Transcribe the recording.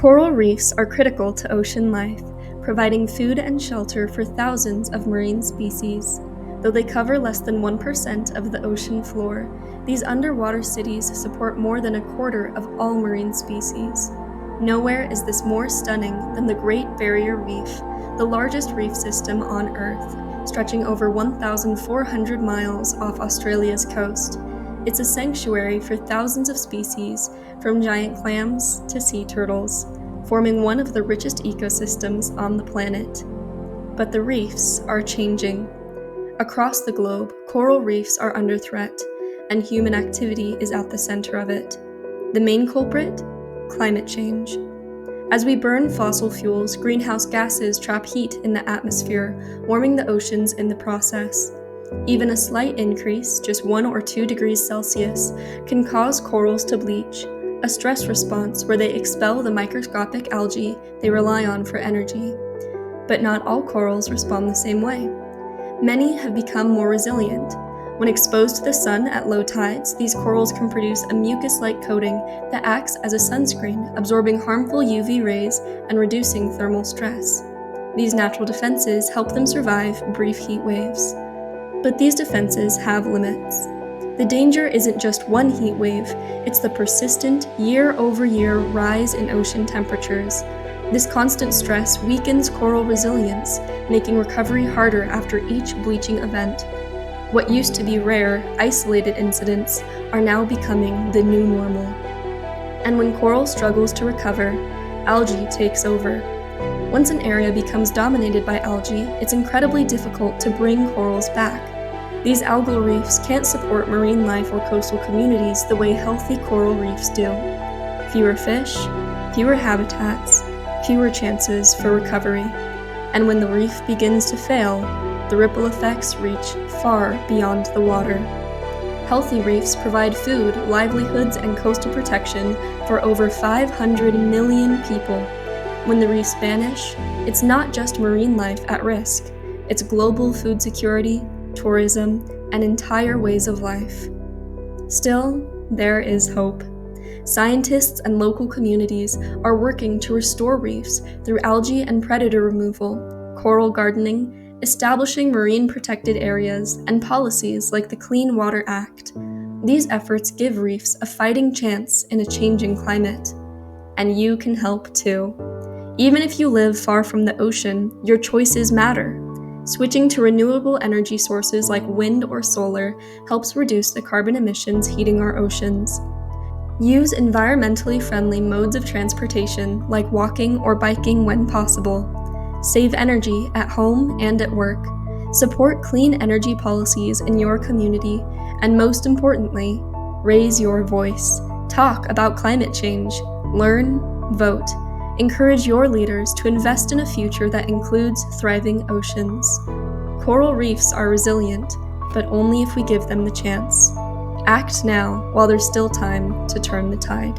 Coral reefs are critical to ocean life, providing food and shelter for thousands of marine species. Though they cover less than 1% of the ocean floor, these underwater cities support more than a quarter of all marine species. Nowhere is this more stunning than the Great Barrier Reef, the largest reef system on Earth, stretching over 1,400 miles off Australia's coast. It's a sanctuary for thousands of species, from giant clams to sea turtles, forming one of the richest ecosystems on the planet. But the reefs are changing. Across the globe, coral reefs are under threat, and human activity is at the center of it. The main culprit? Climate change. As we burn fossil fuels, greenhouse gases trap heat in the atmosphere, warming the oceans in the process. Even a slight increase, just 1 or 2 degrees Celsius, can cause corals to bleach, a stress response where they expel the microscopic algae they rely on for energy. But not all corals respond the same way. Many have become more resilient. When exposed to the sun at low tides, these corals can produce a mucus-like coating that acts as a sunscreen, absorbing harmful UV rays and reducing thermal stress. These natural defenses help them survive brief heat waves. But these defenses have limits. The danger isn't just one heat wave, it's the persistent, year-over-year rise in ocean temperatures. This constant stress weakens coral resilience, making recovery harder after each bleaching event. What used to be rare, isolated incidents are now becoming the new normal. And when coral struggles to recover, algae takes over. Once an area becomes dominated by algae, it's incredibly difficult to bring corals back. These algal reefs can't support marine life or coastal communities the way healthy coral reefs do. Fewer fish, fewer habitats, fewer chances for recovery. And when the reef begins to fail, the ripple effects reach far beyond the water. Healthy reefs provide food, livelihoods, and coastal protection for over 500 million people. When the reefs vanish, it's not just marine life at risk, it's global food security, tourism, and entire ways of life. Still, there is hope. Scientists and local communities are working to restore reefs through algae and predator removal, coral gardening, establishing marine protected areas, and policies like the Clean Water Act. These efforts give reefs a fighting chance in a changing climate. And you can help too. Even if you live far from the ocean, your choices matter. Switching to renewable energy sources like wind or solar helps reduce the carbon emissions heating our oceans. Use environmentally friendly modes of transportation like walking or biking when possible. Save energy at home and at work. Support clean energy policies in your community, and most importantly, raise your voice. Talk about climate change. Learn, vote. Encourage your leaders to invest in a future that includes thriving oceans. Coral reefs are resilient, but only if we give them the chance. Act now while there's still time to turn the tide.